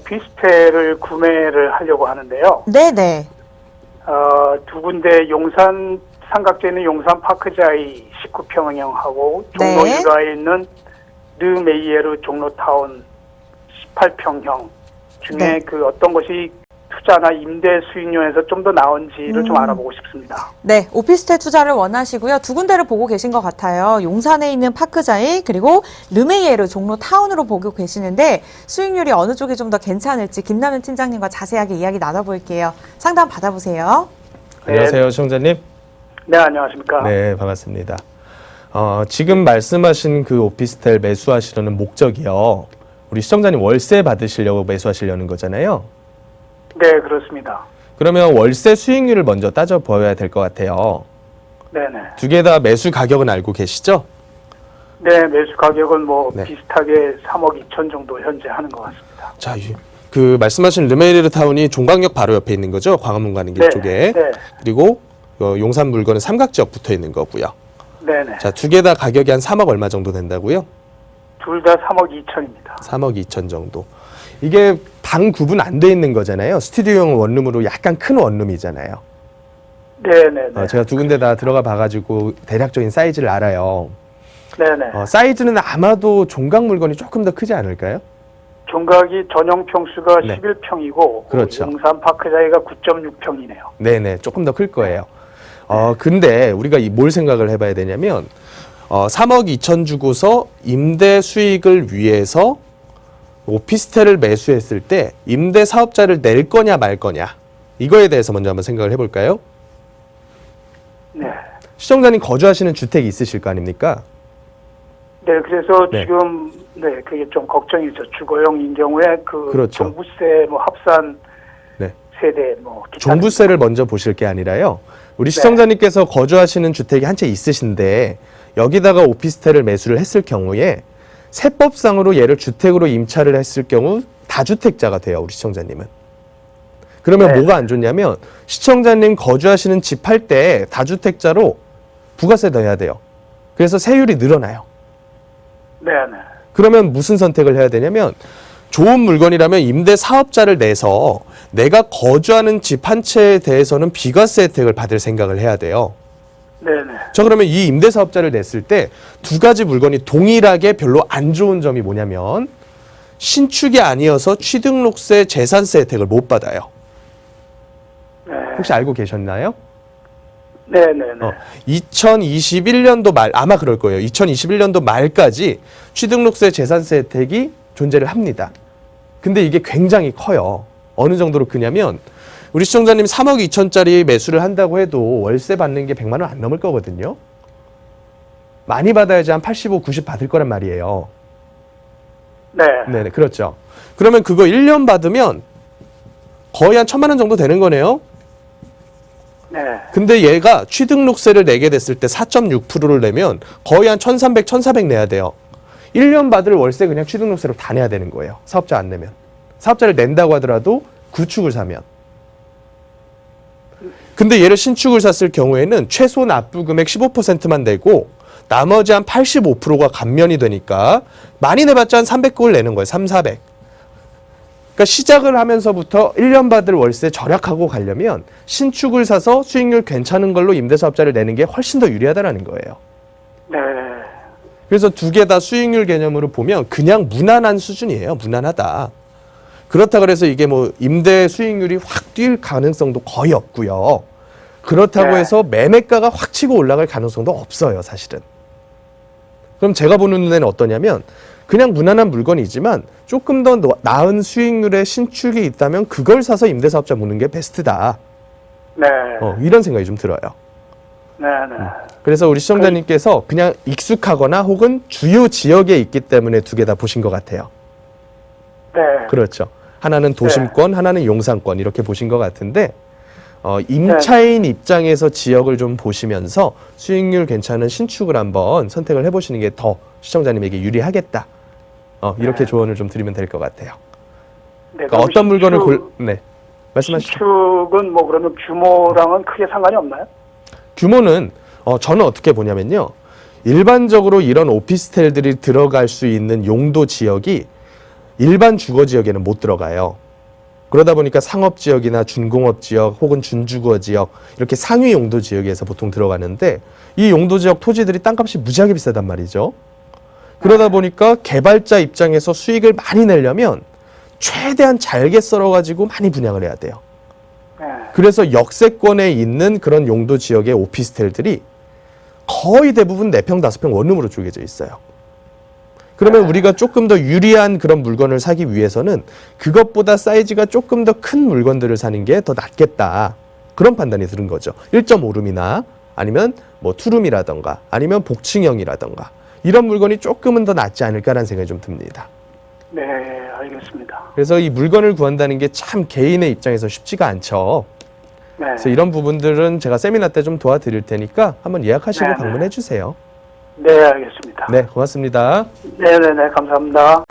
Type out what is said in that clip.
오피스텔을 구매를 하려고 하는데요. 네네. 두 군데 용산 삼각지에 있는 용산 파크자이 19평형하고 종로 네. 유라에 있는 르메이에르 종로타운 18평형 중에 네. 그 어떤 것이 투자나 임대 수익률에서 좀 더 나은지를 좀 알아보고 싶습니다. 네, 오피스텔 투자를 원하시고요. 두 군데를 보고 계신 것 같아요. 용산에 있는 파크자이 그리고 르메이에르 종로 타운으로 보고 계시는데 수익률이 어느 쪽이 좀 더 괜찮을지 김남현 팀장님과 자세하게 이야기 나눠볼게요. 상담 받아보세요. 안녕하세요, 시청자님. 네, 안녕하십니까. 네, 반갑습니다. 지금 말씀하신 그 오피스텔 매수하시려는 목적이요. 우리 시청자님 월세 받으시려고 매수하시려는 거잖아요. 네, 그렇습니다. 그러면 월세 수익률을 먼저 따져봐야 될 것 같아요. 네네. 두 개 다 매수 가격은 알고 계시죠? 네, 매수 가격은 뭐 네. 비슷하게 3억 2천 정도 현재 하는 것 같습니다. 자, 그 말씀하신 르메이르 타운이 종강역 바로 옆에 있는 거죠? 광화문 가는 길 네, 쪽에. 네. 그리고 용산 물건은 삼각지역 붙어 있는 거고요. 네네. 자, 두 개 다 가격이 한 3억 얼마 정도 된다고요? 둘 다 3억 2천입니다. 3억 2천 정도. 이게 방 구분 안 돼 있는 거잖아요. 스튜디오용 원룸으로 약간 큰 원룸이잖아요. 네네네. 제가 두 군데 다 들어가 봐가지고 대략적인 사이즈를 알아요. 네네. 사이즈는 아마도 종각 물건이 조금 더 크지 않을까요? 종각이 전용 평수가 네. 11평이고 그렇죠. 용산 파크자이가 9.6평이네요. 네네, 조금 더 클 거예요. 근데 우리가 뭘 생각을 해봐야 되냐면 3억 2천 주고서 임대 수익을 위해서 오피스텔을 매수했을 때 임대 사업자를 낼 거냐 말 거냐 이거에 대해서 먼저 한번 생각을 해볼까요? 네. 시청자님 거주하시는 주택이 있으실 거 아닙니까? 네, 그래서 네. 지금 네 그게 좀 걱정이죠. 주거용인 경우에 그 그렇죠. 종부세 뭐 합산 네. 세대 뭐 기타 종부세를 먼저 보실 게 아니라요. 우리 네. 시청자님께서 거주하시는 주택이 한 채 있으신데 여기다가 오피스텔을 매수를 했을 경우에 세법상으로 얘를 주택으로 임차를 했을 경우 다주택자가 돼요. 우리 시청자님은. 그러면 네. 뭐가 안 좋냐면 시청자님 거주하시는 집 할 때 다주택자로 부가세 넣어야 돼요. 그래서 세율이 늘어나요. 네네. 그러면 무슨 선택을 해야 되냐면 좋은 물건이라면 임대 사업자를 내서 내가 거주하는 집 한 채에 대해서는 비과세 혜택을 받을 생각을 해야 돼요. 네네. 자, 그러면 이 임대 사업자를 냈을 때 두 가지 물건이 동일하게 별로 안 좋은 점이 뭐냐면 신축이 아니어서 취등록세, 재산세 혜택을 못 받아요. 네. 혹시 알고 계셨나요? 네네네. 2021년도 말, 아마 그럴 거예요. 2021년도 말까지 취등록세, 재산세 혜택이 존재를 합니다. 근데 이게 굉장히 커요. 어느 정도로 크냐면 우리 시청자님 3억 2천짜리 매수를 한다고 해도 월세 받는 게 100만 원 안 넘을 거거든요. 많이 받아야지 한 85, 90 받을 거란 말이에요. 네. 네, 그렇죠. 그러면 그거 1년 받으면 거의 한 1,000만 원 정도 되는 거네요. 네. 근데 얘가 취등록세를 내게 됐을 때 4.6%를 내면 거의 한 1,300, 1,400 내야 돼요. 1년 받을 월세 그냥 취등록세로 다 내야 되는 거예요. 사업자 안 내면. 사업자를 낸다고 하더라도 구축을 사면. 근데 얘를 신축을 샀을 경우에는 최소 납부 금액 15%만 내고 나머지 한 85%가 감면이 되니까 많이 내봤자 한 300억을 내는 거예요. 3, 400. 그러니까 시작을 하면서부터 1년 받을 월세 절약하고 가려면 신축을 사서 수익률 괜찮은 걸로 임대사업자를 내는 게 훨씬 더 유리하다는 거예요. 네. 그래서 두 개 다 수익률 개념으로 보면 그냥 무난한 수준이에요. 무난하다. 그렇다 그래서 이게 뭐 임대 수익률이 확 뛸 가능성도 거의 없고요. 그렇다고 네. 해서 매매가가 확 치고 올라갈 가능성도 없어요, 사실은. 그럼 제가 보는 눈에는 어떠냐면 그냥 무난한 물건이지만 조금 더 나은 수익률의 신축이 있다면 그걸 사서 임대사업자 묻는 게 베스트다. 네. 이런 생각이 좀 들어요. 네네. 그래서 우리 시청자님께서 그냥 익숙하거나 혹은 주요 지역에 있기 때문에 두 개 다 보신 것 같아요. 네. 그렇죠. 하나는 도심권, 하나는 용산권 이렇게 보신 것 같은데 임차인 입장에서 지역을 좀 보시면서 수익률 괜찮은 신축을 한번 선택을 해보시는 게 더 시청자님에게 유리하겠다. 이렇게 네. 조언을 좀 드리면 될 것 같아요. 네. 그러니까 어떤 물건을 네, 말씀하시죠. 신축은 뭐 그러면 규모랑은 크게 상관이 없나요? 규모는 저는 어떻게 보냐면요. 일반적으로 이런 오피스텔들이 들어갈 수 있는 용도 지역이 일반 주거 지역에는 못 들어가요. 그러다 보니까 상업 지역이나 준공업 지역 혹은 준주거 지역 이렇게 상위 용도 지역에서 보통 들어가는데 이 용도 지역 토지들이 땅값이 무지하게 비싸단 말이죠. 그러다 보니까 개발자 입장에서 수익을 많이 내려면 최대한 잘게 썰어가지고 많이 분양을 해야 돼요. 네. 그래서 역세권에 있는 그런 용도 지역의 오피스텔들이 거의 대부분 4평, 5평 원룸으로 쪼개져 있어요. 그러면 우리가 조금 더 유리한 그런 물건을 사기 위해서는 그것보다 사이즈가 조금 더 큰 물건들을 사는 게 더 낫겠다. 그런 판단이 드는 거죠. 1.5룸이나 아니면 뭐 투룸이라던가 아니면 복층형이라던가 이런 물건이 조금은 더 낫지 않을까라는 생각이 좀 듭니다. 네, 알겠습니다. 그래서 이 물건을 구한다는 게 참 개인의 입장에서 쉽지가 않죠. 네. 그래서 이런 부분들은 제가 세미나 때 좀 도와드릴 테니까 한번 예약하시고 네네. 방문해 주세요. 네, 알겠습니다. 네, 고맙습니다. 네네네, 감사합니다.